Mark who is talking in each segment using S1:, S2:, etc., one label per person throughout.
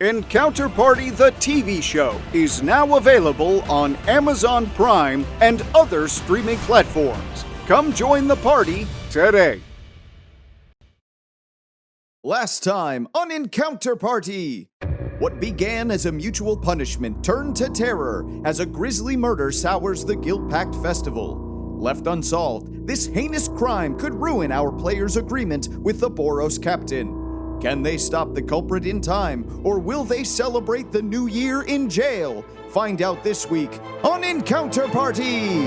S1: Encounter Party the TV show is now available on Amazon Prime and other streaming platforms. Come join the party today. Last time on Encounter Party. What began as a mutual punishment turned to terror as a grisly murder sours the Guild Pact festival. Left unsolved, this heinous crime could ruin our players' agreement with the Boros captain. Can they stop the culprit in time, or will they celebrate the new year in jail? Find out this week on Encounter Party!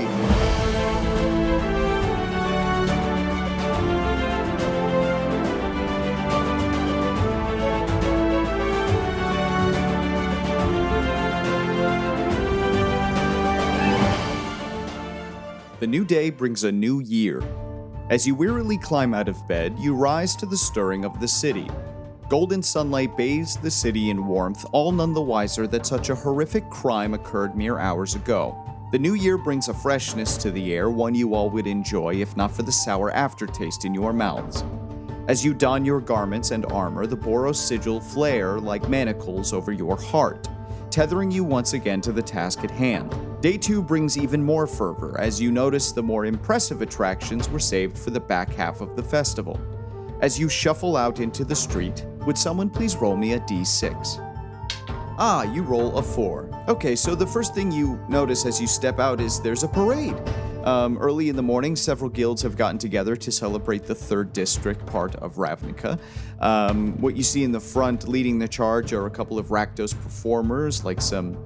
S1: The new day brings a new year. As you wearily climb out of bed, you rise to the stirring of the city. Golden sunlight bathes the city in warmth, all none the wiser that such a horrific crime occurred mere hours ago. The new year brings a freshness to the air, one you all would enjoy if not for the sour aftertaste in your mouths. As you don your garments and armor, the Boros sigil flare like manacles over your heart, tethering you once again to the task at hand. Day 2 brings even more fervor, as you notice the more impressive attractions were saved for the back half of the festival. As you shuffle out into the street, would someone please roll me a d6? You roll a 4. Okay, so the first thing you notice as you step out is there's a parade. Early in the morning, several guilds have gotten together to celebrate the 3rd district part of Ravnica. What you see in the front leading the charge are a couple of Rakdos performers, like some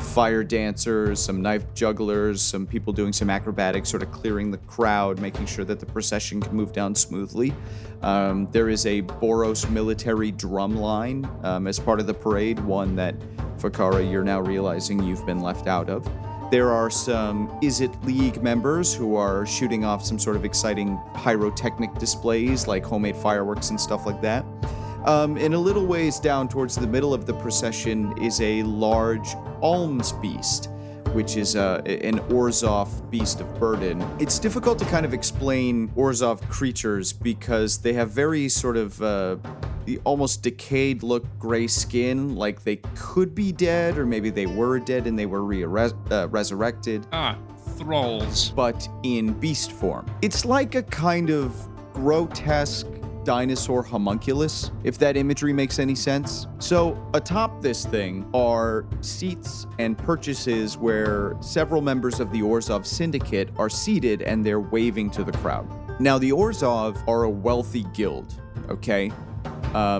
S1: fire dancers, some knife jugglers, some people doing some acrobatics, sort of clearing the crowd, making sure that the procession can move down smoothly. There is a Boros military drum line as part of the parade, one that, Fakara, you're now realizing you've been left out of. There are some Is It League members who are shooting off some sort of exciting pyrotechnic displays like homemade fireworks and stuff like that. In a little ways down towards the middle of the procession is a large alms beast, which is an Orzhov beast of burden. It's difficult to kind of explain Orzhov creatures because they have very sort of the almost decayed look gray skin, like they could be dead, or maybe they were dead and they were resurrected.
S2: Thralls.
S1: But in beast form. It's like a kind of grotesque dinosaur homunculus, if that imagery makes any sense. So atop this thing are seats and purchases where several members of the Orzhov syndicate are seated and they're waving to the crowd. Now, the Orzhov are a wealthy guild, okay?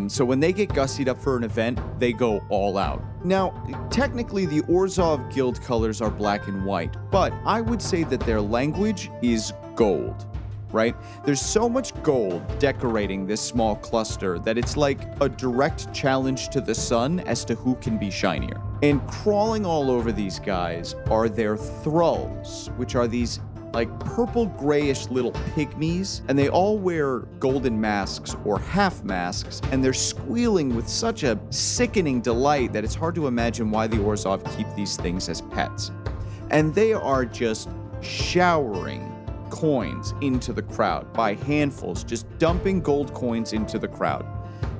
S1: So when they get gussied up for an event, they go all out. Now, technically the Orzhov guild colors are black and white, but I would say that their language is gold. Right? There's so much gold decorating this small cluster that it's like a direct challenge to the sun as to who can be shinier. And crawling all over these guys are their thralls, which are these like purple grayish little pygmies, and they all wear golden masks or half masks, and they're squealing with such a sickening delight that it's hard to imagine why the Orzhov keep these things as pets. And they are just showering coins into the crowd by handfuls, just dumping gold coins into the crowd.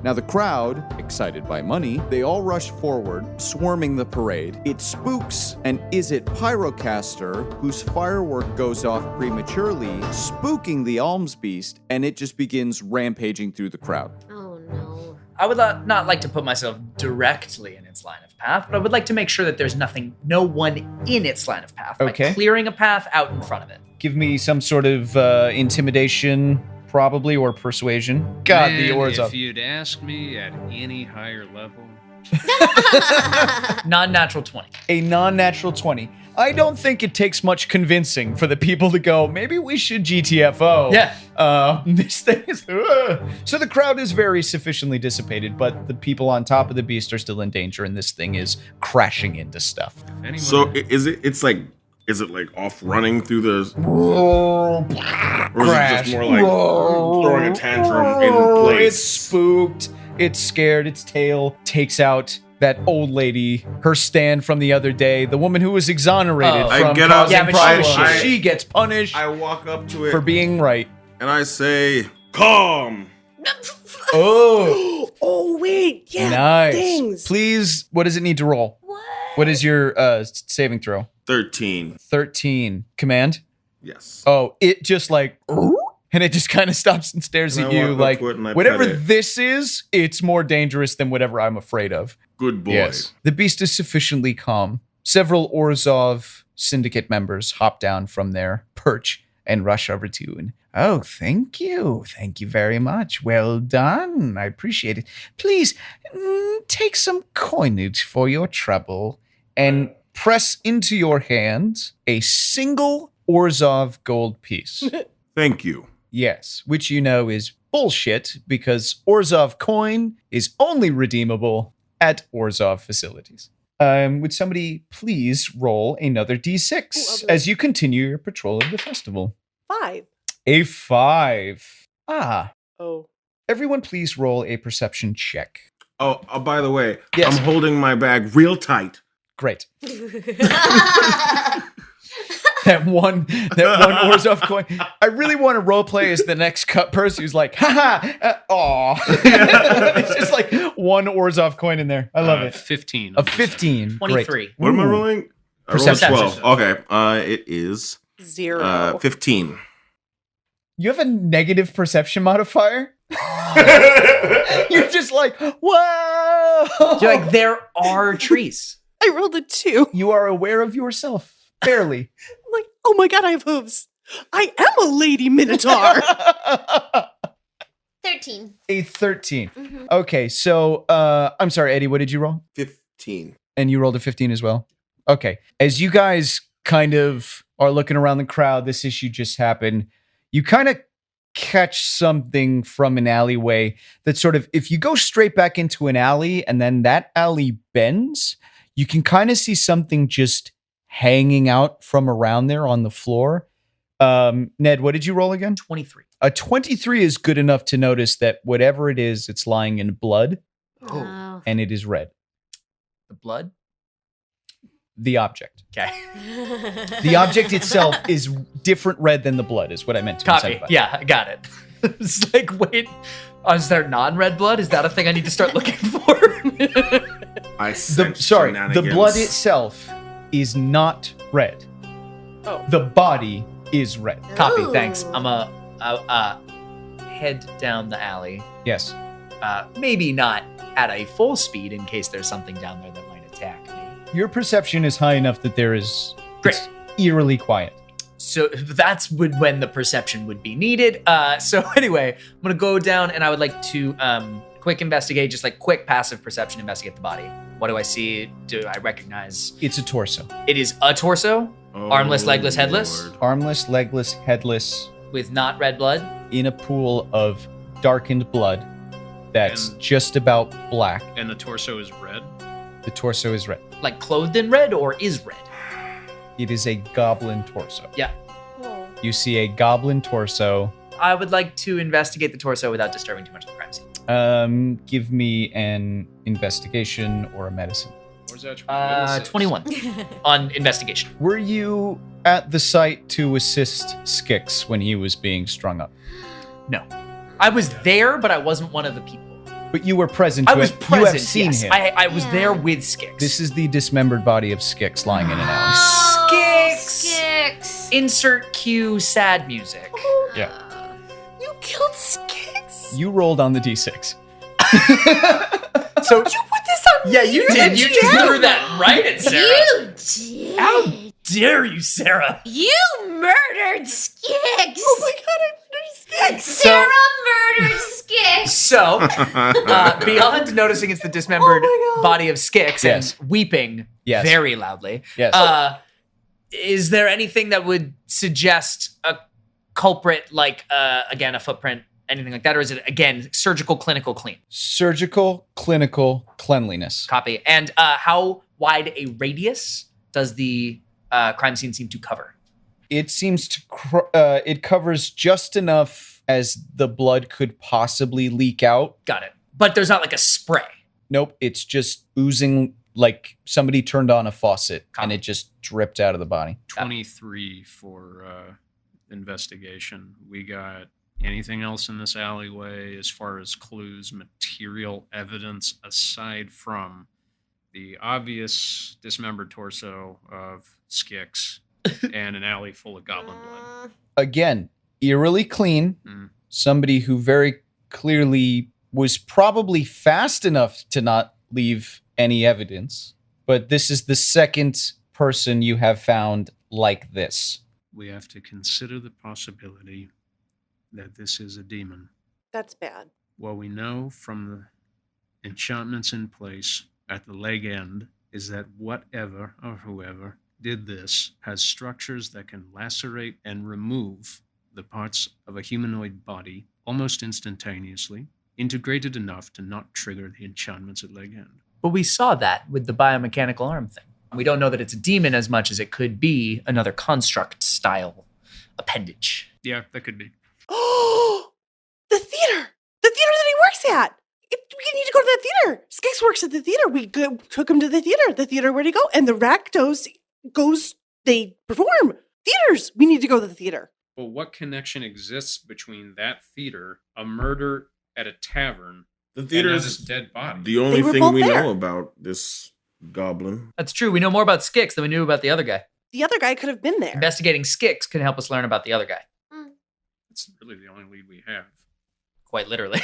S1: Now the crowd, excited by money, they all rush forward, swarming the parade. It spooks an Is It Pyrocaster, whose firework goes off prematurely, spooking the alms beast, and it just begins rampaging through the crowd.
S3: Oh no.
S4: I would not like to put myself directly in its line of path, but I would like to make sure that there's no one in its line of path by clearing a path out in front of it.
S2: Give me some sort of intimidation, probably, or persuasion. God,
S5: Man,
S2: the Orzhov.
S5: if you'd ask me at any higher level.
S4: Non-natural 20.
S2: A non-natural 20. I don't think it takes much convincing for the people to go, maybe we should GTFO.
S4: Yeah.
S2: This thing is... So the crowd is very sufficiently dissipated, but the people on top of the beast are still in danger, and this thing is crashing into stuff.
S6: So is it like off running through the... Or is it just more like throwing a tantrum in place?
S2: It's spooked. It's scared. Its tail takes out that old lady, her stand from the other day, the woman who was exonerated from causing problems. She gets punished.
S6: I walk up to it
S2: for being right.
S6: And I say, calm.
S2: Oh.
S3: Oh, wait. Yeah.
S2: Nice.
S3: Things.
S2: Please, what does it need to roll? What is your saving throw?
S6: 13.
S2: 13. Command?
S6: Yes.
S2: Oh, it just like, and it just kind of stops and stares
S6: And
S2: at
S6: I
S2: you
S6: walk up
S2: like,
S6: to it and I
S2: whatever
S6: pet it.
S2: this is, it's more dangerous than whatever I'm afraid of.
S6: Good boy.
S2: Yes. The beast is sufficiently calm. Several Orzhov syndicate members hop down from their perch and rush over to you. And, oh, thank you. Thank you very much. Well done. I appreciate it. Please take some coinage for your trouble and press into your hand a single Orzhov gold piece.
S6: Thank you.
S2: Yes, which you know is bullshit because Orzhov coin is only redeemable at Orzhov facilities. Would somebody please roll another d6 as you continue your patrol of the festival?
S3: 5.
S2: A 5. Ah.
S3: Oh.
S2: Everyone please roll a perception check.
S6: Oh, by the way,
S2: Yes.
S6: I'm holding my bag real tight.
S2: Great. That one Orzhov coin. I really want to roleplay as the next cut person who's like, haha, aw. It's just like one Orzhov coin in there. I love it.
S5: 15.
S2: A 15.
S4: 23.
S2: Great.
S6: What am I
S2: Ooh.
S6: rolling? I rolled
S2: Perception.
S6: 12. Okay. It is
S3: 0.
S6: 15.
S2: You have a negative perception modifier? You're just like, whoa.
S4: You're like, there are trees.
S3: I rolled a 2.
S2: You are aware of yourself, barely.
S3: I'm like, oh my god, I have hooves. I am a lady minotaur.
S7: 13.
S2: A 13.
S7: Mm-hmm.
S2: Okay, so I'm sorry, Eddie, what did you roll?
S6: 15.
S2: And you rolled a 15 as well? Okay. As you guys kind of are looking around the crowd, this issue just happened. You kind of catch something from an alleyway that sort of, if you go straight back into an alley and then that alley bends, you can kind of see something just hanging out from around there on the floor. Ned, what did you roll again?
S4: 23.
S2: A 23 is good enough to notice that whatever it is, it's lying in blood
S7: Oh.
S2: and it is red.
S4: The blood?
S2: The object.
S4: Okay.
S2: The object itself is different red than the blood, is what I meant to
S4: Copy.
S2: incentivize.
S4: Yeah, I got it. It's like, wait, is there non-red blood? Is that a thing I need to start looking for?
S2: The blood itself is not red.
S3: Oh.
S2: The body is red.
S4: Copy,
S7: Ooh.
S4: thanks. I'm head down the alley.
S2: Yes.
S4: Maybe not at a full speed in case there's something down there that might attack me.
S2: Your perception is high enough that it's eerily quiet.
S4: So that's when the perception would be needed. So anyway, I'm gonna go down and I would like to quick investigate, just like quick passive perception, investigate the body. What do I see? Do I recognize?
S2: It's a torso.
S4: It is a torso, armless, legless, headless,
S6: Lord.
S2: Armless, legless, headless,
S4: with not red blood.
S2: in a pool of darkened blood that's
S5: And-
S2: just about black.
S5: And the torso is red.
S2: The torso is red.
S4: Like clothed in red or is red?
S2: It is a goblin torso.
S4: Yeah.
S3: Oh.
S2: You see a goblin torso.
S4: I would like to investigate the torso without disturbing too much of the crime scene.
S2: Give me an investigation or a medicine.
S5: Where's that?
S4: 21 on investigation.
S2: Were you at the site to assist Skix when he was being strung up?
S4: No. I was there, but I wasn't one of the people.
S2: But you were present.
S4: I was
S2: You
S4: present,
S2: have seen
S4: yes.
S2: him.
S4: I was
S7: Yeah.
S4: there with Skix.
S2: This is the dismembered body of Skix lying in an alley.
S7: Oh,
S4: Skix.
S7: Skix.
S4: Insert cue sad music.
S2: Yeah.
S3: You killed Skix?
S2: You rolled on the d6.
S4: So
S3: You put this on
S4: yeah,
S3: me?
S4: you did. You just threw that right at Sarah.
S7: You did.
S4: How dare you, Sarah?
S7: You murdered Skix.
S3: Oh my god, I murdered Skix!
S7: Sarah murdered Skix.
S4: So, beyond noticing it's the dismembered
S3: Oh my God.
S4: body of Skix
S2: Yes.
S4: and weeping
S2: Yes.
S4: very loudly,
S2: Yes.
S4: is there anything that would suggest a culprit, like, again, a footprint, anything like that? Or is it, again, surgical, clinical, clean?
S2: Surgical, clinical, cleanliness.
S4: Copy. And how wide a radius does the crime scene seem to cover?
S2: It seems to it covers just enough as the blood could possibly leak out.
S4: Got it. But there's not like a spray.
S2: Nope, it's just oozing like somebody turned on a faucet and it just dripped out of the body.
S5: 23 for investigation. We got Anything else in this alleyway as far as clues, material evidence, aside from the obvious dismembered torso of Skix and an alley full of goblin blood?
S2: Again, eerily clean.
S5: Mm.
S2: Somebody who very clearly was probably fast enough to not leave any evidence. But this is the second person you have found like this.
S5: We have to consider the possibility that this is a demon.
S3: That's bad.
S5: What we know from the enchantments in place at the leg end is that whatever or whoever did this has structures that can lacerate and remove the parts of a humanoid body almost instantaneously, integrated enough to not trigger the enchantments at leg end.
S4: But we saw that with the biomechanical arm thing. We don't know that it's a demon as much as it could be another construct style appendage.
S5: Yeah, that could be.
S3: Oh, the theater! The theater that he works at! We need to go to that theater! Skix works at the theater. We took him to the theater. The theater, where'd he go? And the Rakdos they perform. Theaters! We need to go to the theater.
S5: Well, what connection exists between that theater, a murder at a tavern,
S6: The
S5: and
S6: theater
S5: now
S6: is
S5: this dead body?
S6: the only
S3: were
S6: thing
S3: both
S6: we
S3: there.
S6: know about this goblin.
S4: That's true. We know more about Skix than we knew about the other guy.
S3: The other guy could have been there.
S4: Investigating Skix can help us learn about the other guy.
S5: It's really the only lead we have.
S4: Quite literally.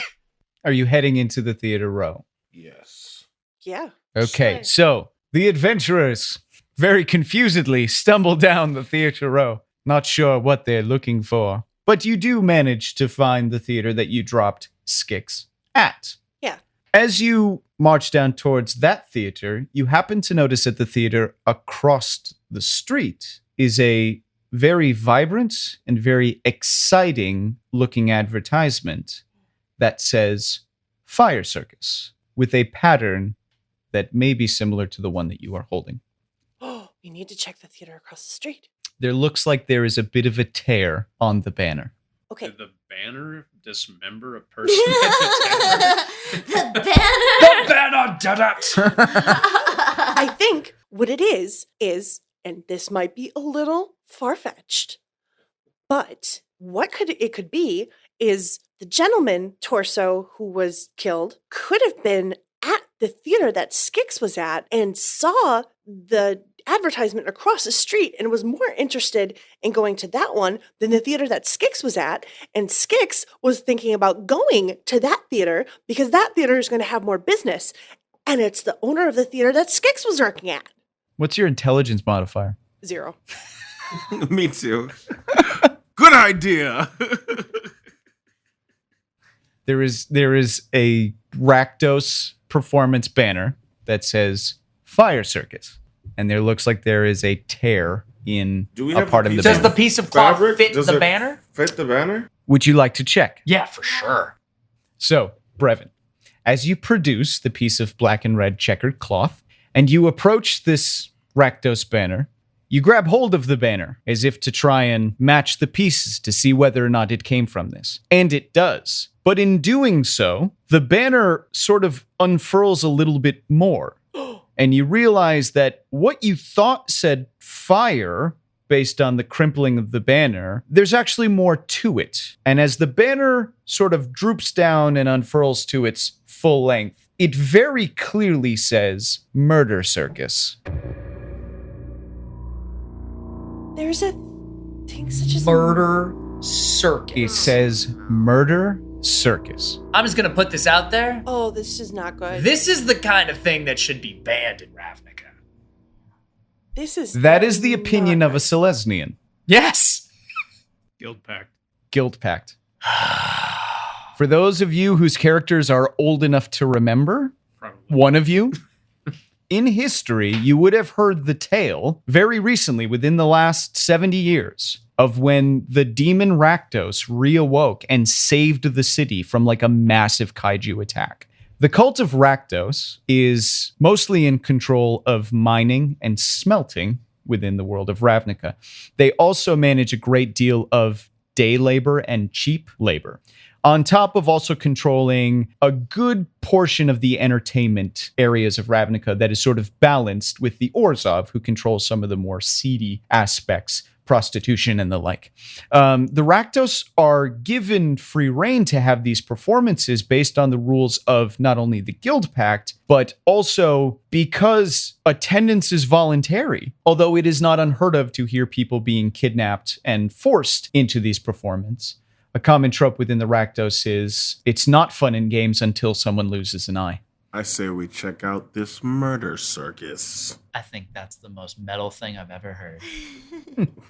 S2: Are you heading into the theater row?
S6: Yes.
S3: Yeah.
S2: Okay,
S3: Sure.
S2: so the adventurers very confusedly stumble down the theater row, not sure what they're looking for. But you do manage to find the theater that you dropped Skix at.
S3: Yeah.
S2: As you march down towards that theater, you happen to notice at the theater across the street is a very vibrant and very exciting looking advertisement that says Fire Circus with a pattern that may be similar to the one that you are holding.
S3: Oh, we need to check the theater across the street.
S2: There looks like there is a bit of a tear on the banner.
S3: Okay.
S5: Did the banner dismember a person at the tavern?
S7: The banner.
S4: banner did it!
S3: I think what it is, and this might be a little far-fetched, but what it could be is the gentleman torso who was killed could have been at the theater that Skix was at and saw the advertisement across the street and was more interested in going to that one than the theater that Skix was at. And Skix was thinking about going to that theater because that theater is going to have more business. And it's the owner of the theater that Skix was working at.
S2: What's your intelligence modifier?
S3: 0.
S6: Me too. Good idea.
S2: There is a Rakdos performance banner that says Fire Circus. And there looks like there is a tear in
S6: Do we
S2: a
S6: have
S2: part
S6: the
S2: of the
S6: piece
S4: Does
S2: banner.
S4: the piece of cloth
S6: Fabric?
S4: fit
S6: Does
S4: the
S6: it
S4: banner?
S6: Fit the banner?
S2: Would you like to check?
S4: Yeah, for sure.
S2: So, Brevin, as you produce the piece of black and red checkered cloth, and you approach this Rakdos banner, you grab hold of the banner as if to try and match the pieces to see whether or not it came from this. And it does. But in doing so, the banner sort of unfurls a little bit more. And you realize that what you thought said fire, based on the crimpling of the banner, there's actually more to it. And as the banner sort of droops down and unfurls to its full length, it very clearly says Murder Circus.
S3: There's a thing such as
S4: Murder Circus.
S2: It says Murder Circus.
S4: I'm just going to put this out there.
S3: Oh, this is not good.
S4: This is the kind of thing that should be banned in Ravnica.
S3: This is
S2: That is the
S3: not
S2: opinion of a
S3: good.
S2: Selesnian.
S4: Yes.
S5: Guild Pact.
S2: Guild Pact. For those of you whose characters are old enough to remember,
S5: Probably.
S2: one of you, in history, you would have heard the tale very recently, within the last 70 years, of when the demon Rakdos reawoke and saved the city from like a massive kaiju attack. The cult of Rakdos is mostly in control of mining and smelting within the world of Ravnica. They also manage a great deal of day labor and cheap labor, on top of also controlling a good portion of the entertainment areas of Ravnica that is sort of balanced with the Orzhov, who control some of the more seedy aspects prostitution and the like. The Rakdos are given free reign to have these performances based on the rules of not only the Guild Pact, but also because attendance is voluntary, although it is not unheard of to hear people being kidnapped and forced into these performances. A common trope within the Rakdos is it's not fun in games until someone loses an eye.
S6: I say we check out this murder circus.
S4: I think that's the most metal thing I've ever heard.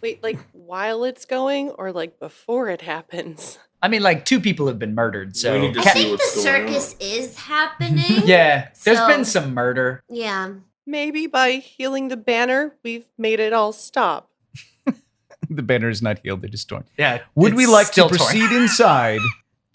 S3: Wait, like while it's going or like before it happens?
S4: I mean, like 2 people have been murdered, so
S6: We need to
S7: I
S6: see
S7: think the
S6: what's going on.
S7: circus is happening.
S4: yeah, there's
S7: So-
S4: been some murder.
S7: Yeah.
S3: Maybe by healing the banner, we've made it all stop.
S2: The banner is not healed, it is torn.
S4: Yeah.
S2: Would
S4: it's
S2: we like to
S4: still torn.
S2: proceed inside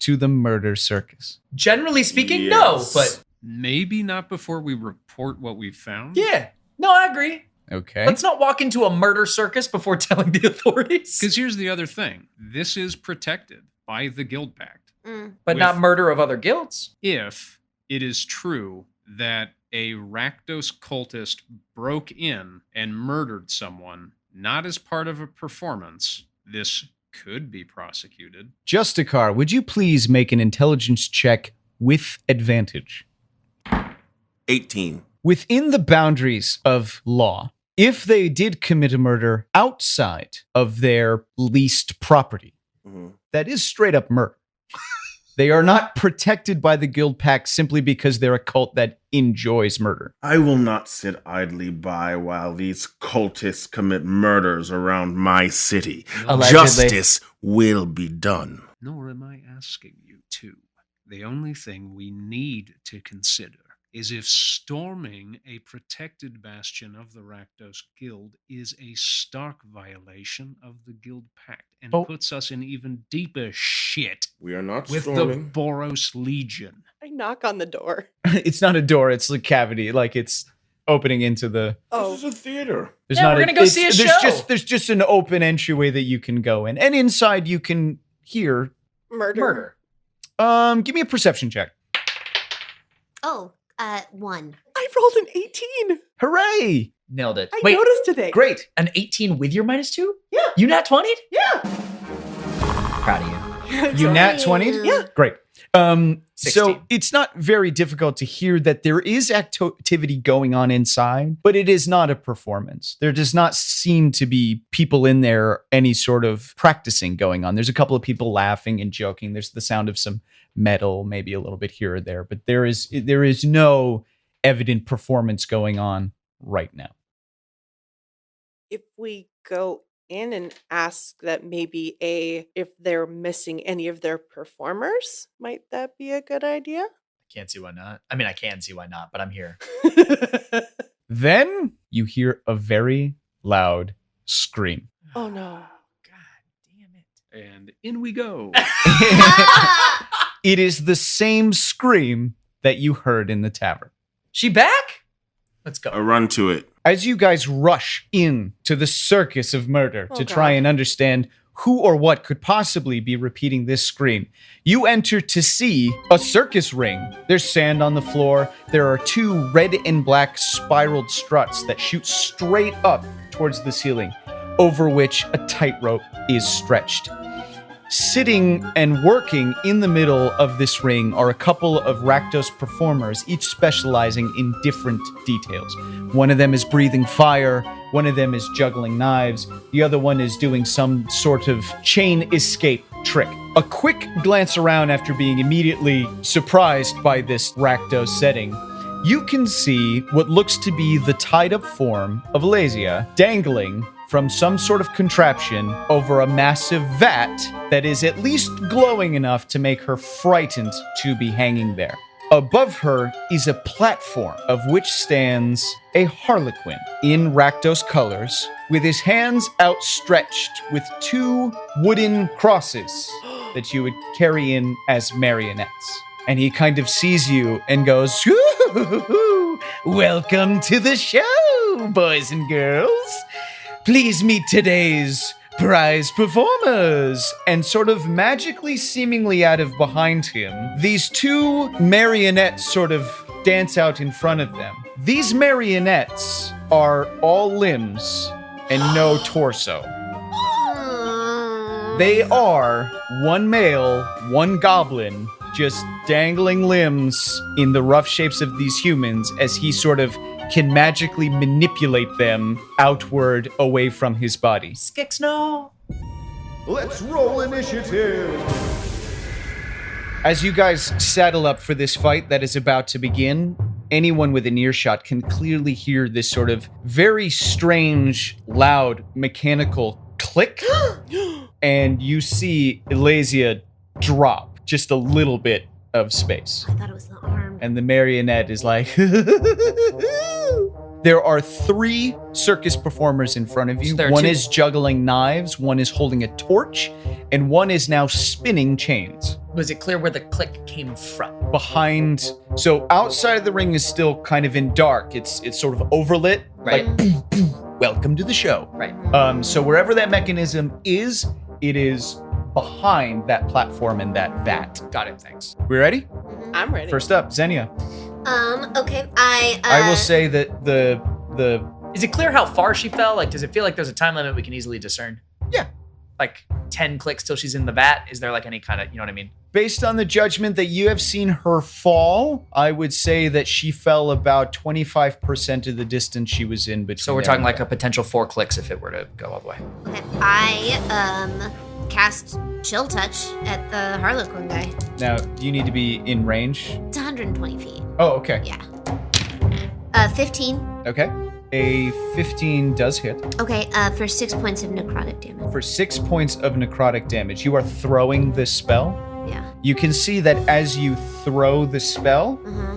S2: to the murder circus?
S4: Generally speaking,
S6: Yes.
S4: no, but
S5: Maybe not before we report what we found.
S4: yeah. No, I agree.
S2: Okay.
S4: Let's not walk into a murder circus before telling the authorities.
S5: Because here's the other thing. This is protected by the Guild Pact.
S7: Mm.
S4: But not murder of other guilds.
S5: If it is true that a Rakdos cultist broke in and murdered someone, not as part of a performance, this could be prosecuted.
S2: Justicar, would you please make an intelligence check with advantage?
S6: 18.
S2: Within the boundaries of law, if they did commit a murder outside of their leased property,
S6: Mhm.
S2: that is straight up murder. They are not protected by the Guild Pact simply because they're a cult that enjoys murder.
S6: I will not sit idly by while these cultists commit murders around my city.
S4: Allegedly.
S6: Justice will be done.
S5: Nor am I asking you to. The only thing we need to consider is if storming a protected bastion of the Rakdos Guild is a stark violation of the Guild Pact and
S2: Oh.
S5: puts us in even deeper shit
S6: We are not
S5: with
S6: storming.
S5: the Boros Legion.
S3: I knock on the door.
S2: It's not a door, it's a cavity, like it's opening into the
S3: Oh,
S6: This is a theater.
S2: there's
S4: Yeah,
S2: not
S4: we're gonna go see a show.
S2: There's just an open entryway that you can go in. And inside you can hear
S3: murder.
S2: give me a perception check.
S7: Oh, 1.
S3: I rolled an 18.
S2: Hooray!
S4: Nailed it.
S3: I
S4: Wait,
S3: noticed today.
S2: Great.
S4: an 18 with your -2?
S3: Yeah.
S4: You nat 20'd?
S3: Yeah.
S4: Proud of you.
S2: You nat 20'd?
S3: Yeah.
S2: Great. So
S4: 16.
S2: it's not very difficult to hear that there is activity going on inside, but it is not a performance. There does not seem to be people in there, any sort of practicing going on. There's a couple of people laughing and joking. There's the sound of some metal, maybe a little bit here or there, but there is no evident performance going on right now.
S3: If we go in and ask that maybe if they're missing any of their performers, might that be a good idea?
S4: I can't see why not. I mean, I can see why not, but I'm here.
S2: Then you hear a very loud scream.
S3: Oh no.
S4: God damn it.
S5: And in we go.
S2: It is the same scream that you heard in the tavern.
S4: She back? Let's go.
S6: I run to it.
S2: As you guys rush in to the circus of murder
S3: Oh,
S2: to try
S3: God.
S2: and understand who or what could possibly be repeating this scream, you enter to see a circus ring. There's sand on the floor. There are 2 red and black spiraled struts that shoot straight up towards the ceiling, over which a tightrope is stretched. Sitting and working in the middle of this ring are a couple of Rakdos performers, each specializing in different details. One of them is breathing fire, one of them is juggling knives, the other one is doing some sort of chain escape trick. A quick glance around after being immediately surprised by this Rakdos setting, you can see what looks to be the tied-up form of Alasia dangling from some sort of contraption over a massive vat that is at least glowing enough to make her frightened to be hanging there. Above her is a platform of which stands a harlequin in Rakdos colors with his hands outstretched with 2 wooden crosses that you would carry in as marionettes. And he kind of sees you and goes, "Ooh, welcome to the show, boys and girls. Please meet today's prize performers." And sort of magically, seemingly out of behind him, these 2 marionettes sort of dance out in front of them. These marionettes are all limbs and no torso. they are one male, one goblin, just dangling limbs in the rough shapes of these humans as he sort of can magically manipulate them outward away from his body.
S4: Skix, no.
S1: Let's roll initiative.
S2: As you guys saddle up for this fight that is about to begin, anyone with an earshot can clearly hear this sort of very strange, loud, mechanical click. And you see Elasia drop just a little bit of space.
S7: I thought it was the arm.
S2: And the marionette is like, there are 3 circus performers in front of you.
S4: So there are
S2: One
S4: 2.
S2: is juggling knives, one is holding a torch, and one is now spinning chains.
S4: Was it clear where the click came from?
S2: Behind, so outside of the ring is still kind of in dark. It's sort of overlit,
S4: Right.
S2: like boom, boom, welcome to the show.
S4: Right.
S2: So wherever that mechanism is, it is behind that platform and that vat.
S4: Got it. Thanks.
S2: We ready?
S7: Mhm.
S3: I'm ready.
S2: First up, Xenia.
S7: Okay. I
S2: I will say that the
S4: Is it clear how far she fell? Like, does it feel like there's a time limit we can easily discern?
S2: Yeah.
S4: Like 10 clicks till she's in the vat? Is there like any kind of, you know what I mean?
S2: based on the judgment that you have seen her fall, I would say that she fell about 25% of the distance she was in between.
S4: So we're
S2: there
S4: talking
S2: and
S4: like
S2: there.
S4: a potential 4 clicks if it were to go all the way.
S7: Okay. I cast Chill Touch at the Harlequin guy.
S2: Now, do you need to be in range?
S7: It's 120 feet.
S2: Oh, okay.
S7: Yeah. 15.
S2: Okay. A 15 does hit.
S7: Okay, for 6 points of necrotic damage.
S2: For 6 points of necrotic damage, you are throwing this spell.
S7: Yeah.
S2: You can see that as you throw the spell,
S7: Uh-huh.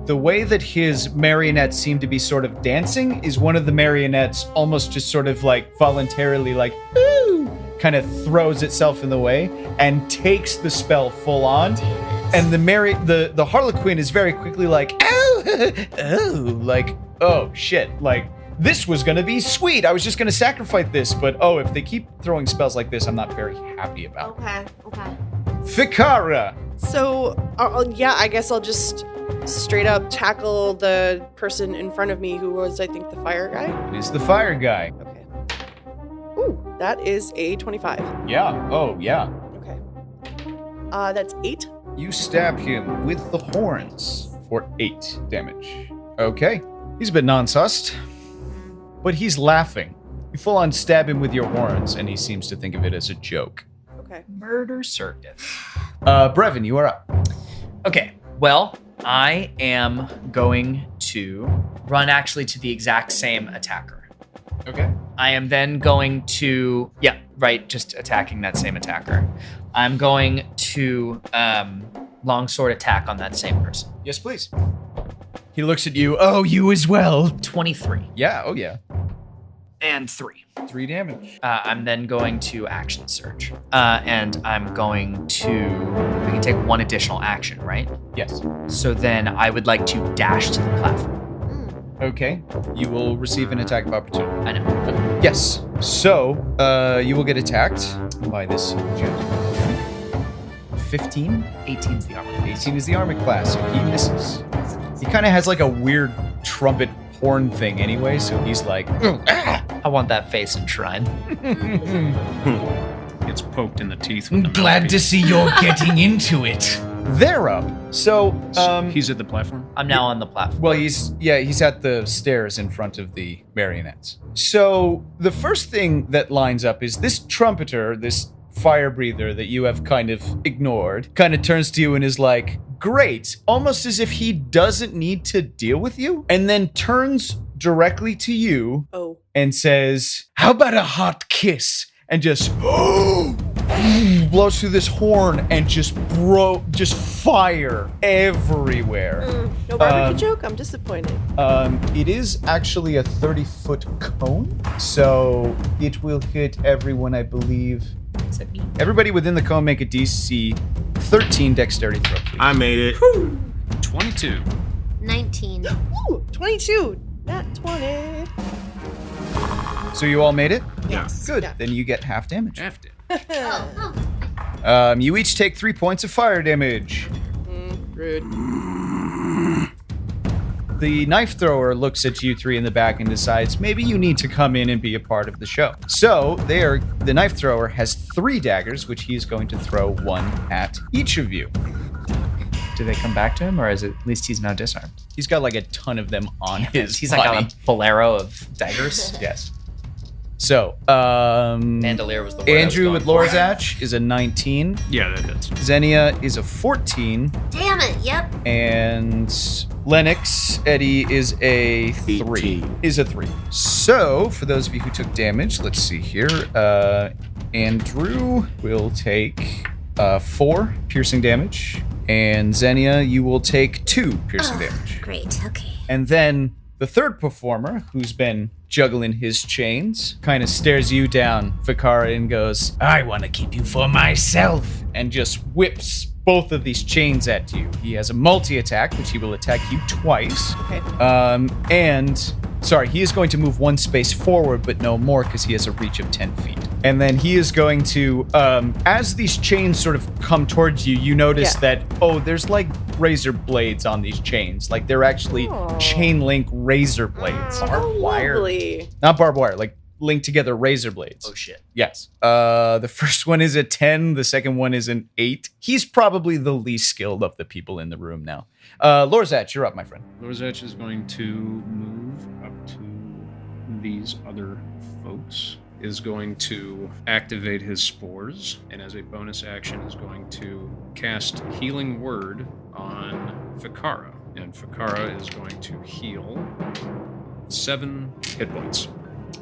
S2: the way that his marionettes seem to be sort of dancing is one of the marionettes almost just sort of like voluntarily like, ooh, kind of throws itself in the way and takes the spell full on.
S7: Damn it.
S2: And the Harlequin is very quickly like, oh, oh, like, oh shit, like this was gonna be sweet. I was just gonna sacrifice this, but oh, if they keep throwing spells like this, I'm not very happy about.
S7: Okay, okay.
S2: Fikara.
S3: So, yeah, I guess I'll just straight up tackle the person in front of me who was, I think, the fire guy.
S2: It is the fire guy.
S3: Okay. Ooh, that is a 25.
S2: Yeah. Oh, yeah.
S3: Okay. That's 8.
S2: You stab him with the horns for 8 damage. Okay. He's a bit non-sussed, but he's laughing. You full on stab him with your horns, and he seems to think of it as a joke.
S3: Okay.
S4: Murder circus.
S2: Brevin, you are up.
S4: Okay, well, I am going to run actually to the exact same attacker.
S2: Okay.
S4: I am then going to, just attacking that same attacker. I'm going to longsword attack on that same person.
S2: Yes, please. He looks at you. Oh, you as well.
S4: 23
S2: Yeah. Oh, yeah.
S4: and 3.
S2: 3 damage.
S4: I'm then going to action surge. And I'm going to, we can take one additional action, right?
S2: Yes.
S4: So then I would like to dash to the platform.
S2: Okay. You will receive an attack of opportunity.
S4: I know.
S2: Yes. So, you will get attacked by this gent. 15?
S4: 18's the armor.
S2: 18 is the armor class. He misses. He kind of has like a weird trumpet horn thing anyway, so he's like,
S4: I want that face enshrined.
S5: Gets poked in the teeth. With the
S2: glad to
S5: mouthpiece.
S2: see you're getting into it. They're up. So,
S5: He's at the platform.
S4: I'm now on the platform.
S2: well, he's at the stairs in front of the marionettes. So the first thing that lines up is this trumpeter, this fire breather that you have kind of ignored, kind of turns to you and is like, great, almost as if he doesn't need to deal with you, and then turns directly to you
S3: Oh.
S2: and says, how about a hot kiss? And just blows through this horn and just fire everywhere.
S3: No barbecue joke? I'm disappointed.
S2: It is actually a 30-foot cone, so it will hit everyone, I believe.
S4: Is it me?
S2: Everybody within the cone make a DC 13 dexterity throw, please.
S6: I made it.
S5: 22.
S7: 19.
S3: Ooh, 22. Not 20.
S2: So you all made it?
S7: Yes.
S2: Good.
S3: Yeah.
S2: Then you get half damage.
S5: After.
S7: Oh.
S2: You each take 3 points of fire damage.
S3: Rude.
S2: the knife thrower looks at you three in the back and decides maybe you need to come in and be a part of the show. So the knife thrower has 3 daggers, which he is going to throw one at each of you.
S4: Do they come back to him, or is it at least he's now disarmed?
S2: He's got like a ton of them on his
S4: He's
S2: body.
S4: like a bolero of daggers.
S2: Yes. So,
S4: Bandolier was the word I was
S2: Andrew
S4: going
S2: with
S4: for.
S2: Lorzach is a 19.
S5: Yeah, that hits.
S2: Xenia is a 14.
S7: Damn it, yep.
S2: And Lennox, Eddie is a 3.
S6: 18.
S2: Is a 3. So, for those of you who took damage, let's see here. Andrew will take 4 piercing damage. And Xenia, you will take 2 piercing damage.
S7: Great, okay.
S2: And then the third performer, who's been juggling his chains, kind of stares you down, Fikara, and goes, I want to keep you for myself, and just whips both of these chains at you. He has a multi-attack, which he will attack you twice.
S3: Okay.
S2: He is going to move 1 space forward, but no more because he has a reach of 10 feet. And then he is going to, as these chains sort of come towards you, you notice that, there's like razor blades on these chains. Like they're actually chain link razor blades.
S3: Barbed wire.
S2: Not barbed wire, like linked together razor blades.
S4: Oh shit.
S2: Yes. The first one is a 10. The second one is an 8. He's probably the least skilled of the people in the room now. Lorzach, you're up, my friend.
S5: Lorzach is going to move up to these other folks, is going to activate his spores, and as a bonus action is going to cast Healing Word on Fikara. And Fikara is going to heal 7 hit points.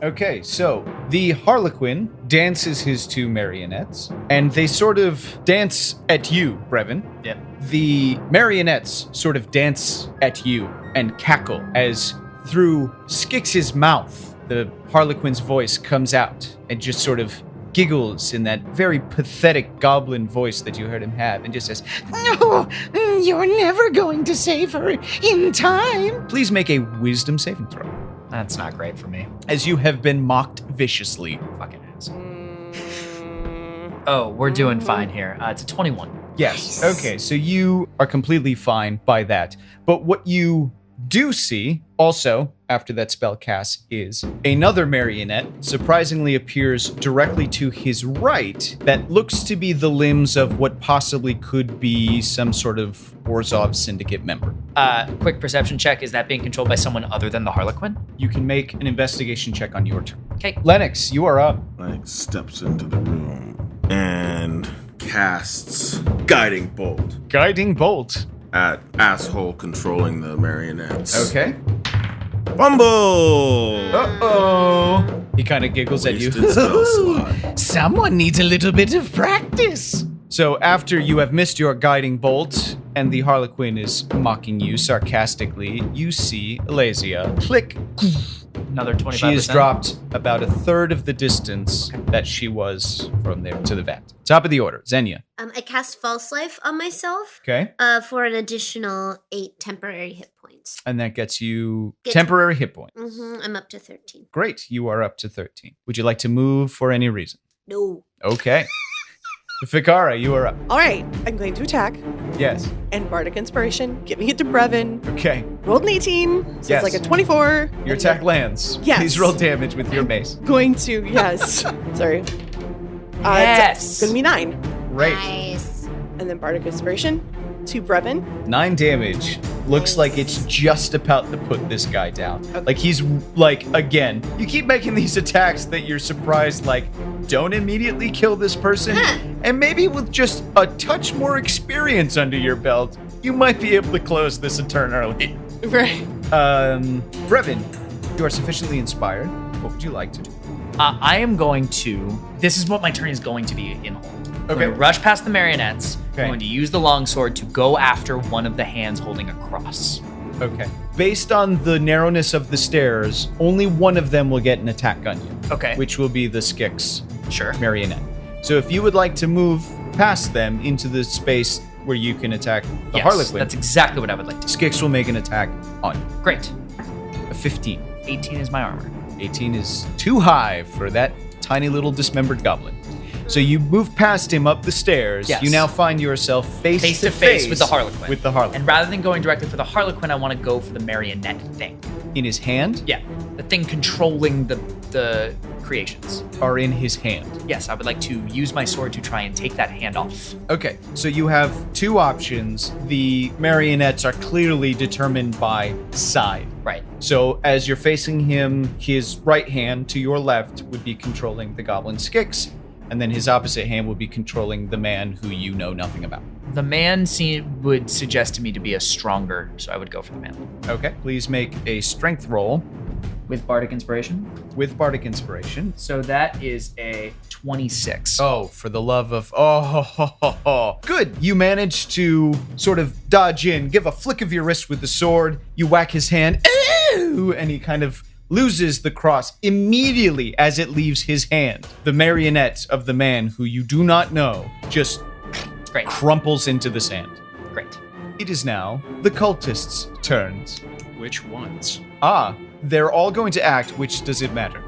S2: Okay, so the Harlequin dances his 2 marionettes, and they sort of dance at you, Brevin.
S4: Yep.
S2: The marionettes sort of dance at you and cackle as through Skix's mouth, the Harlequin's voice comes out and just sort of giggles in that very pathetic goblin voice that you heard him have and just says, No, you're never going to save her in time. Please make a wisdom saving throw.
S4: That's not great for me.
S2: As you have been mocked viciously.
S4: Fucking ass. Oh, we're doing fine here. It's a 21.
S2: Yes. Okay, so you are completely fine by that. But what you do see, also, after that spell cast, is another marionette surprisingly appears directly to his right that looks to be the limbs of what possibly could be some sort of Orzhov Syndicate member.
S4: Quick perception check. Is that being controlled by someone other than the Harlequin?
S2: You can make an investigation check on your turn.
S4: Okay.
S2: Lennox, you are up.
S6: Like steps into the room and casts Guiding Bolt
S2: Guiding Bolt.
S6: at asshole controlling the marionettes.
S2: Okay.
S6: Fumble!
S2: Uh-oh. He kind of giggles at you.
S6: Wasted spell slot.
S2: Someone needs a little bit of practice. So after you have missed your guiding bolt and the Harlequin is mocking you sarcastically, you see Elasia. Click.
S4: Another 25%.
S2: She has dropped about a third of the distance that she was from there to the vat. Top of the order, Xenia.
S7: I cast False Life on myself
S2: Okay.
S7: for an additional 8 temporary hit points.
S2: And that gets you
S7: Get-
S2: temporary hit points.
S7: I'm up to 13.
S2: Great. You are up to 13. Would you like to move for any reason?
S7: No.
S2: Okay. Fikara, you are up.
S3: All right, I'm going to attack.
S2: Yes.
S3: And Bardic Inspiration, giving it to Brevin.
S2: Okay.
S3: Rolled an 18, so
S2: Yes.
S3: it's like a 24.
S2: Your
S3: and
S2: attack
S3: then
S2: lands.
S3: Yes.
S2: Please roll damage with your mace.
S3: Going to, yes. Sorry.
S4: Yes.
S3: It's going to be 9.
S2: Great.
S7: Nice.
S3: And then Bardic Inspiration to Brevin.
S2: 9 damage. Looks like it's just about to put this guy down. Like he's like, again, you keep making these attacks that you're surprised, like, don't immediately kill this person. And maybe with just a touch more experience under your belt, you might be able to close this a turn early.
S3: Right.
S2: Brevin, you are sufficiently inspired. What would you like to do?
S4: I am going to. This is what my turn is going to be in hold. I'm
S2: Okay.
S4: going to rush past the marionettes.
S2: Okay.
S4: I'm going to use the longsword to go after one of the hands holding a cross.
S2: Okay. Based on the narrowness of the stairs, only one of them will get an attack on you.
S4: Okay.
S2: Which will be the Skix
S4: Sure.
S2: marionette. So if you would like to move past them into the space where you can attack the
S4: Yes,
S2: Harlequin,
S4: that's exactly what I would like to do.
S2: Skix will make an attack on you.
S4: Great.
S2: A 15.
S4: 18 is my armor.
S2: 18 is too high for that tiny little dismembered goblin. So you move past him up the stairs.
S4: Yes.
S2: You now find yourself face
S4: to face with the Harlequin.
S2: With the Harlequin.
S4: And rather than going directly for the Harlequin, I want to go for the marionette thing.
S2: In his hand?
S4: Yeah, the thing controlling the creations.
S2: Are in his hand.
S4: Yes, I would like to use my sword to try and take that hand off.
S2: Okay, so you have two options. The marionettes are clearly determined by side.
S4: Right.
S2: So as you're facing him, his right hand to your left would be controlling the goblin Skix, and then his opposite hand would be controlling the man who you know nothing about.
S4: The man would suggest to me to be a stronger, so I would go for the man.
S2: Okay, please make a strength roll
S4: With Bardic Inspiration?
S2: with Bardic Inspiration.
S4: So that is a 26.
S2: Oh, for the love of... Oh, good. You manage to sort of dodge in, give a flick of your wrist with the sword. You whack his hand, "Ooh," and he kind of loses the cross immediately as it leaves his hand. The marionette of the man who you do not know just
S4: Great.
S2: crumples into the sand.
S4: Great.
S2: It is now the cultists' turns.
S5: Which ones?
S2: They're all going to act. Which does it matter?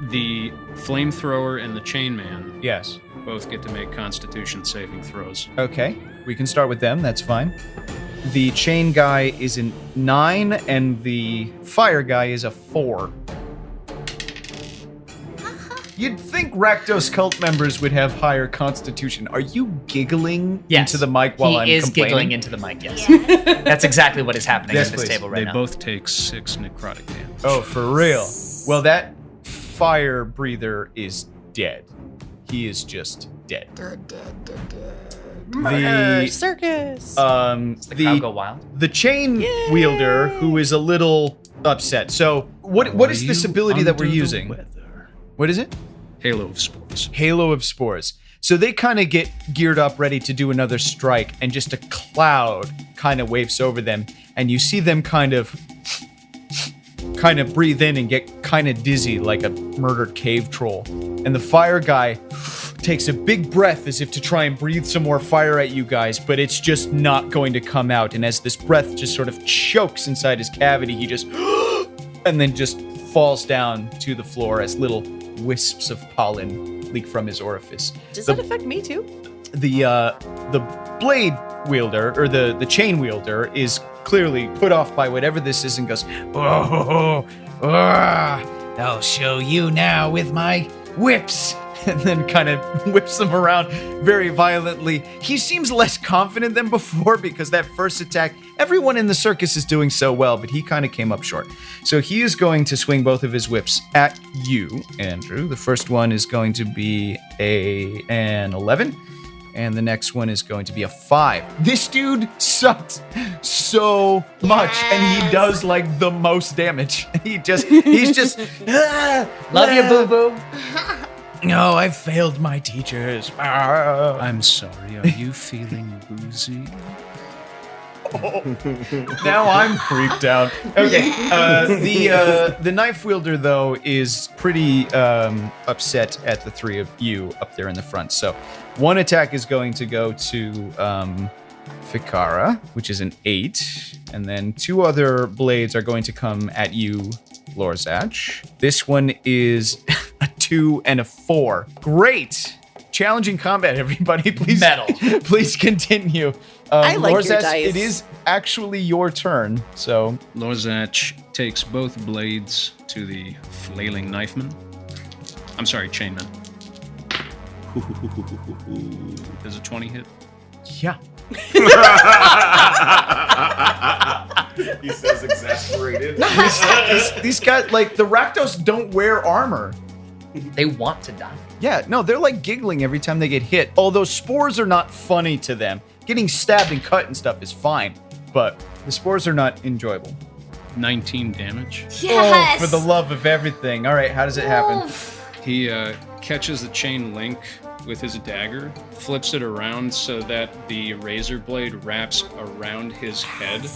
S5: The flamethrower and the chainman
S2: Yes.
S5: both get to make Constitution saving throws.
S2: Okay, we can start with them. That's fine. The chain guy is a 9, and the fire guy is a 4. You'd think Rakdos cult members would have higher constitution. Are you giggling
S4: Yes.
S2: into the mic while I'm
S4: He is
S2: complaining?
S4: giggling into the mic, yes.
S7: Yeah.
S4: That's exactly what is happening
S2: Yes,
S4: at this
S2: please.
S4: table right
S5: They
S4: now.
S5: both take 6 necrotic damage.
S2: Oh, for real? Well, that fire breather is dead. He is just dead.
S3: Murder,
S2: The
S3: circus.
S4: Does the crowd go wild?
S2: the chain
S3: Yay!
S2: wielder who is a little upset. So what is this ability that we're using? What is it?
S5: Halo of Spores.
S2: Halo of Spores. So they kind of get geared up, ready to do another strike, and just a cloud kind of waves over them, and you see them kind of breathe in and get kind of dizzy like a murdered cave troll. And the fire guy takes a big breath as if to try and breathe some more fire at you guys, but it's just not going to come out. And as this breath just sort of chokes inside his cavity, he just and then just falls down to the floor as little wisps of pollen leak from his orifice.
S3: Does
S2: the-
S3: that affect me too?
S2: The blade wielder, or the chain wielder, is clearly put off by whatever this is and goes, I'll show you now with my whips. And then kind of whips them around very violently. He seems less confident than before because that first attack, everyone in the circus is doing so well, but he kind of came up short. So he is going to swing both of his whips at you, Andrew. The first one is going to be an 11. And the next one is going to be a 5. This dude sucks so much, and he
S7: Yes.
S2: does like the most damage. He's just
S4: Love you, boo boo.
S2: No, I've failed my teachers.
S5: I'm sorry, are you feeling woozy?
S2: Now I'm creeped out. Okay, the knife wielder though is pretty upset at the three of you up there in the front. So one attack is going to go to Fikara, which is an 8, and then 2 other blades are going to come at you, Lorzach. This one is a 2 and a 4. Great! Challenging combat, everybody. Please,
S4: Metal.
S2: please continue.
S3: I like your
S2: Lorzach,
S3: dice.
S2: it is actually your turn, so
S5: Lorzach takes both blades to the flailing knifeman. I'm sorry, chainman. Does a 20 hit?
S2: yeah.
S6: He says exasperated.
S2: These guys, like, the Rakdos don't wear armor.
S4: They want to die.
S2: Yeah, no, they're like giggling every time they get hit. Although spores are not funny to them. Getting stabbed and cut and stuff is fine, but the spores are not enjoyable.
S5: 19 damage.
S7: Yes.
S2: Oh, for the love of everything. All right, how does it happen?
S5: He catches the chain link with his dagger, flips it around so that the razor blade wraps around his head.